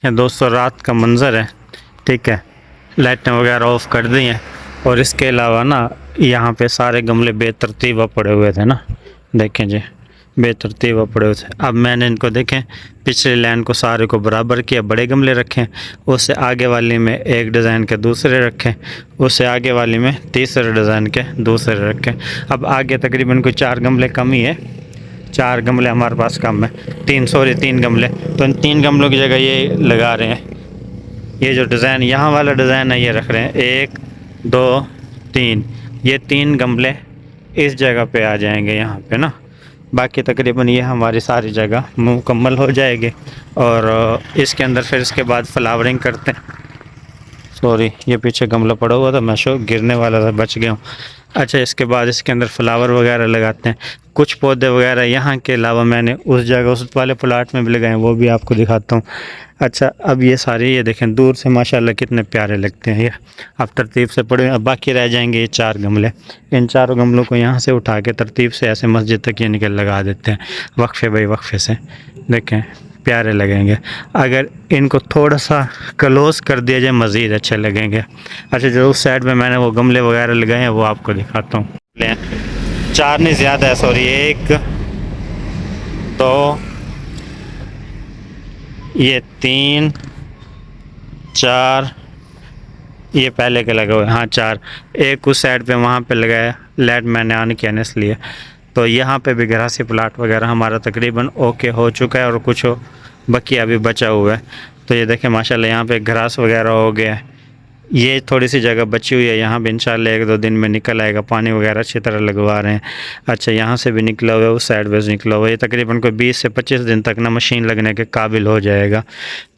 ये दोस्तों रात का मंज़र है, ठीक है। लाइटें वगैरह ऑफ कर दी हैं और इसके अलावा ना यहाँ पे सारे गमले बेतरतीब पड़े हुए थे ना, देखें जी, बेतरतीब पड़े हुए थे। अब मैंने इनको देखें पिछले लाइन को सारे को बराबर किया, बड़े गमले रखें, उससे आगे वाली में एक डिज़ाइन के दूसरे रखें, उससे आगे वाली में तीसरे डिज़ाइन के दूसरे रखें। अब आगे तकरीबन कोई 4 गमले कम ही है, 4 गमले हमारे पास कम है, 3 गमले, तो इन 3 गमलों की जगह ये लगा रहे हैं। ये जो डिज़ाइन यहाँ वाला डिज़ाइन है ये रख रहे हैं 1 2 3, ये 3 गमले इस जगह पे आ जाएंगे यहाँ पे ना। बाकी तकरीबन ये हमारी सारी जगह मुकम्मल हो जाएगी और इसके अंदर फिर इसके बाद फ्लावरिंग करते हैं। सॉरी, ये पीछे गमला पड़ा हुआ था, मैं गिरने वाला था, बच गया हूँ। अच्छा, इसके बाद इसके अंदर फ्लावर वगैरह लगाते हैं। कुछ पौधे वगैरह यहाँ के अलावा मैंने उस जगह उस वाले प्लाट में भी लगाए हैं, वो भी आपको दिखाता हूँ। अच्छा, अब ये सारे ये देखें दूर से माशाल्लाह कितने प्यारे लगते हैं ये। अब तरतीब से पड़े, अब बाकी रह जाएंगे ये 4 गमले। इन 4 गमलों को यहाँ से उठा के तरतीब से ऐसे मस्जिद तक ये निकल लगा देते हैं, वक्फे बाई वक्फे से, देखें प्यारे लगेंगे। अगर इनको थोड़ा सा क्लोज कर दिया जाए मज़ीद अच्छे लगेंगे। अच्छा, जो उस साइड में मैंने वो गमले वगैरह लगाए हैं वो आपको दिखाता हूँ। 4 नहीं ज़्यादा है, सॉरी, 1 2 ये 3 4, ये पहले के लगे हुए, हाँ 4। एक उस साइड पे वहाँ पे लगाया, लाइट मैंने ऑन किया ना इसलिए। तो यहाँ पे भी ग्रासी प्लाट वगैरह हमारा तकरीबन ओके हो चुका है और कुछ बाकी अभी बचा हुआ है। तो ये देखें माशाल्लाह यहाँ पे ग्रास वगैरह हो गया है। ये थोड़ी सी जगह बची हुई है, यहाँ भी इंशाल्लाह 1-2 दिन में निकल आएगा। पानी वगैरह अच्छी तरह लगवा रहे हैं। अच्छा, यहाँ से भी निकला हुआ है, उस साइड से निकला हुआ है। ये तकरीबन कोई 20 से 25 दिन तक ना मशीन लगने के काबिल हो जाएगा।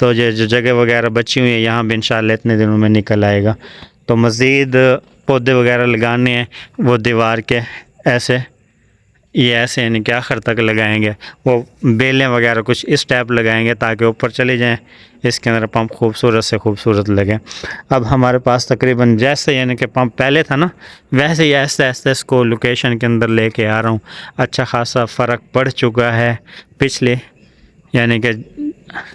तो ये जो जगह वगैरह बची हुई है यहाँ भी इंशाल्लाह इतने दिनों में निकल आएगा। तो मज़ीद पौधे वगैरह लगाने हैं, वो दीवार के ऐसे, ये ऐसे यानी कि आखिर तक लगाएंगे। वो बेलें वगैरह कुछ इस टाइप लगाएंगे ताकि ऊपर चली जाएं, इसके अंदर पंप खूबसूरत से खूबसूरत लगे। अब हमारे पास तकरीबन जैसे यानी कि पंप पहले था ना, वैसे ही ऐसे ऐसे इसको लोकेशन के अंदर लेके आ रहा हूँ। अच्छा खासा फ़र्क पड़ चुका है पिछले यानी कि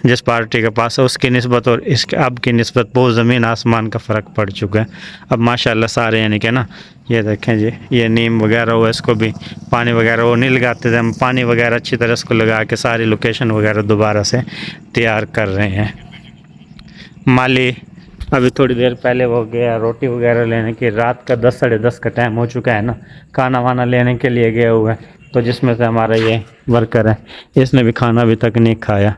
जिस पार्टी के पास है उसकी निस्बत और इसके अब की निस्बत बहुत ज़मीन आसमान का फ़र्क पड़ चुका है। अब माशाल्लाह सारे यानी कि ना, ये देखें जी, ये नीम वगैरह हुआ, इसको भी पानी वगैरह वो नहीं लगाते थे हम, पानी वगैरह अच्छी तरह इसको लगा के सारी लोकेशन वगैरह दोबारा से तैयार कर रहे हैं। माली अभी थोड़ी देर पहले वो गया रोटी वगैरह लेने की, रात का 10 साढ़े 10 का टाइम हो चुका है ना, खाना वाना लेने के लिए गया हुआ है। तो जिसमें से हमारा ये वर्कर है, इसने भी खाना अभी तक नहीं खाया,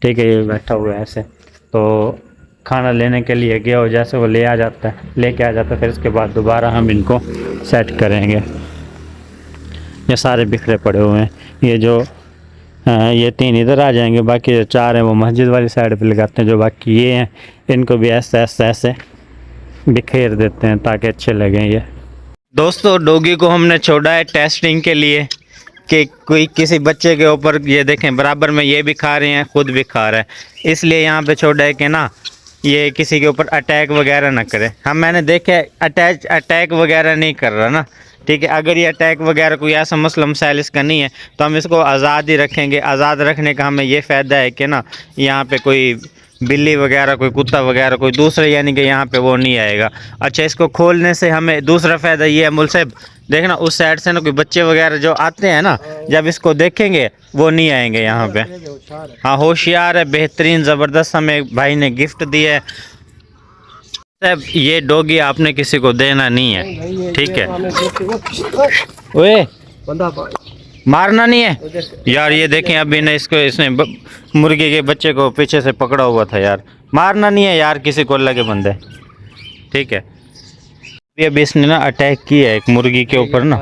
ठीक है, ये बैठा हुआ है ऐसे। तो खाना लेने के लिए गया हो, जैसे वो ले आ जाता है, लेके आ जाता है, फिर उसके बाद दोबारा हम इनको सेट करेंगे। ये सारे बिखरे पड़े हुए हैं, ये जो ये 3 इधर आ जाएंगे, बाकी जो 4 हैं वो मस्जिद वाली साइड पे लगाते हैं। जो बाकी ये हैं इनको भी ऐसे ऐसे ऐसे बिखेर देते हैं ताकि अच्छे लगें। ये दोस्तों डॉगी को हमने छोड़ा है टेस्टिंग के लिए कि कोई किसी बच्चे के ऊपर, ये देखें बराबर में ये भी खा रहे हैं, खुद भी खा रहा है, इसलिए यहाँ पे छोड़ा है कि ना ये किसी के ऊपर अटैक वगैरह ना करे। हम मैंने देखा अटैक वगैरह नहीं कर रहा ना, ठीक है। अगर ये अटैक वगैरह कोई ऐसा मसला मसाइल इसका नहीं है तो हम इसको आज़ाद ही रखेंगे। आज़ाद रखने का हमें ये फ़ायदा है कि ना यहाँ पे कोई बिल्ली वगैरह, कोई कुत्ता वगैरह, कोई दूसरे यानी कि यहाँ पे वो नहीं आएगा। अच्छा, इसको खोलने से हमें दूसरा फ़ायदा ये है, मुल साहब देखना उस साइड से ना कोई बच्चे वगैरह जो आते हैं ना, जब इसको देखेंगे वो नहीं आएंगे यहाँ पे। हाँ, होशियार है, बेहतरीन, ज़बरदस्त, हमें भाई ने गिफ्ट दिया है। साहब ये डॉगी आपने किसी को देना नहीं है, ठीक है। ओए मारना नहीं है यार, ये देखें अभी ना इसने मुर्गी के बच्चे को पीछे से पकड़ा हुआ था यार, मारना नहीं है यार किसी को, अल्लाह के बंदे, ठीक है। ये अभी इसने ना अटैक किया है एक मुर्गी के ऊपर ना,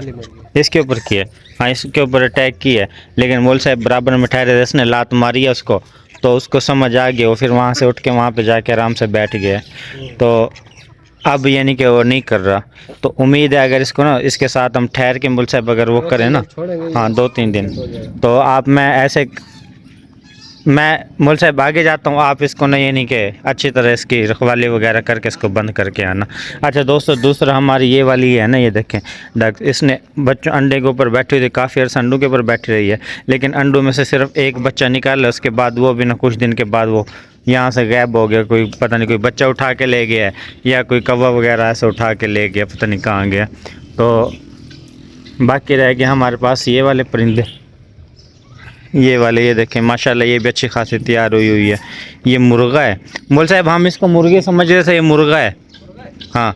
इसके ऊपर किया, हाँ इसके ऊपर अटैक किया है, लेकिन मोल साहब बराबर में ठहरे थे, इसने लात मारी है उसको, तो उसको समझ आ गया, वो फिर वहाँ से उठ के वहाँ पे जाके आराम से बैठ गया। तो अब यानी कि वो नहीं कर रहा, तो उम्मीद है अगर इसको ना इसके साथ हम ठहर के मुल साहब अगर वो करें ना, हाँ 2-3 दिन, तो आप मैं मुल साहब आगे जाता हूँ, आप इसको ना यानी कि अच्छी तरह इसकी रखवाली वगैरह करके इसको बंद करके आना। अच्छा दोस्तों, दूसरा हमारी ये वाली है ना, ये देखें डक, इसने बच्चों अंडे के ऊपर बैठी हुई थी, काफ़ी अर्सा अंडों के ऊपर बैठी रही है, लेकिन अंडों में से सिर्फ एक बच्चा निकाला, उसके बाद वो भी ना कुछ दिन के बाद वो यहाँ से गायब हो गया, कोई पता नहीं कोई बच्चा उठा के ले गया है या कोई कौवा वगैरह ऐसे उठा के ले गया, पता नहीं कहाँ गया। तो बाकी रह गया हमारे पास ये वाले परिंदे, ये वाले, ये देखें माशाल्लाह ये भी अच्छी खासी तैयार हुई है। ये मुर्गा है मोल साहब, हम इसको मुर्गे समझ रहे थे, ये मुर्गा है। हाँ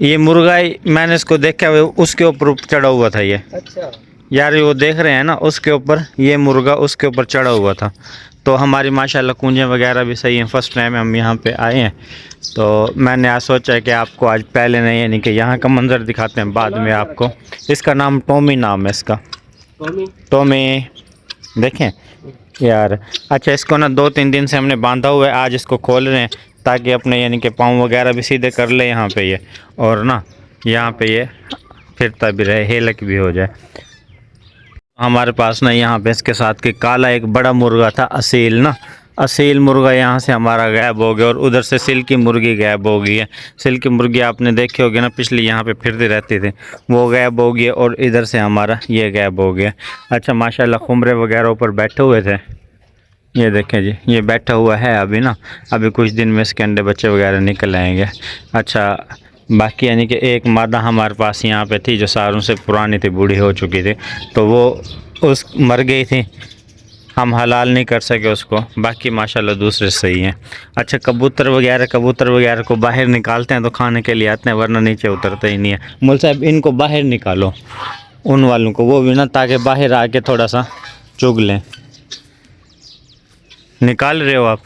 ये मुर्गा ही, मैंने इसको देखा उसके ऊपर चढ़ा हुआ था ये। अच्छा यार वो देख रहे हैं ना, उसके ऊपर ये मुर्गा उसके ऊपर चढ़ा हुआ था। तो हमारी माशाल्लाह कूंजें वगैरह भी सही हैं। फर्स्ट टाइम हम यहाँ पे आए हैं, तो मैंने आज सोचा है कि आपको आज पहले नहीं, यानी कि यहाँ का मंजर दिखाते हैं बाद में आपको। इसका नाम टॉमी नाम है इसका, टॉमी देखें यार। अच्छा इसको ना 2-3 दिन से हमने बांधा हुआ है, आज इसको खोल रहे हैं ताकि अपने यानी कि पाँव वगैरह भी सीधे कर ले यहाँ पे ये, और ना यहाँ पे ये फिरता भी रहे, हेलक भी हो जाए। हमारे पास ना यहाँ पे इसके साथ के काला एक बड़ा मुर्गा था, असील ना, असील मुर्गा यहाँ से हमारा गायब हो गया, और उधर से सिल्की मुर्गी गायब हो गई है। सिल्की मुर्गी आपने देखी होगी ना, पिछली यहाँ पे फिरती रहती थी, वो गायब हो गई, और इधर से हमारा ये गायब हो गया। अच्छा माशाल्लाह खुमरे वगैरह ऊपर बैठे हुए थे, ये देखें जी, ये बैठा हुआ है अभी ना, अभी कुछ दिन में इसके अंडे बच्चे वगैरह निकल आएंगे। अच्छा बाकी यानी कि एक मादा हमारे पास यहाँ पे थी जो सारों से पुरानी थी, बूढ़ी हो चुकी थी, तो वो उस मर गई थी, हम हलाल नहीं कर सके उसको। बाकी माशाल्लाह दूसरे सही हैं। अच्छा कबूतर वगैरह को बाहर निकालते हैं तो खाने के लिए आते हैं, वरना नीचे उतरते ही नहीं है। मुल साहब इनको बाहर निकालो, उन वालों को, वो भी ना, ताकि बाहर आके थोड़ा सा चुग लें। निकाल रहे हो आप?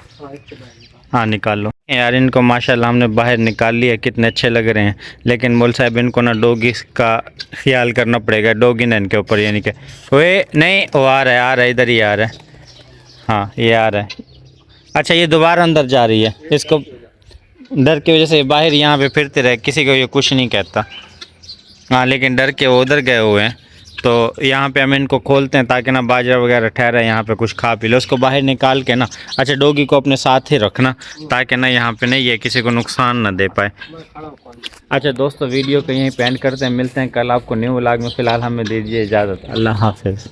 हाँ निकाल लो यार। इनको माशाल्लाह हमने बाहर निकाल लिया, कितने अच्छे लग रहे हैं। लेकिन मोल साहब इनको ना डॉगी का ख्याल करना पड़ेगा, डॉगी ना इनके ऊपर, यानी कि ओए नहीं, वो आ रहा है इधर ही आ रहा है। हाँ ये आ रहा है। अच्छा ये दोबारा अंदर जा रही है, इसको डर की वजह से बाहर यहाँ पे फिरते रहे, किसी को ये कुछ नहीं कहता। हाँ लेकिन डर के वो उधर गए हुए हैं, तो यहाँ पे हम इनको खोलते हैं ताकि ना बाजरा वगैरह ठहरा है, यहाँ पे कुछ खा पी लो, उसको बाहर निकाल के ना। अच्छा डॉगी को अपने साथ ही रखना ताकि ना यहाँ पे नहीं ये किसी को नुकसान ना दे पाए। अच्छा दोस्तों वीडियो को यहीं पे एंड करते हैं, मिलते हैं कल आपको न्यू व्लॉग में। फ़िलहाल हमें दीजिए इजाज़त, अल्लाह हाफ़िज़।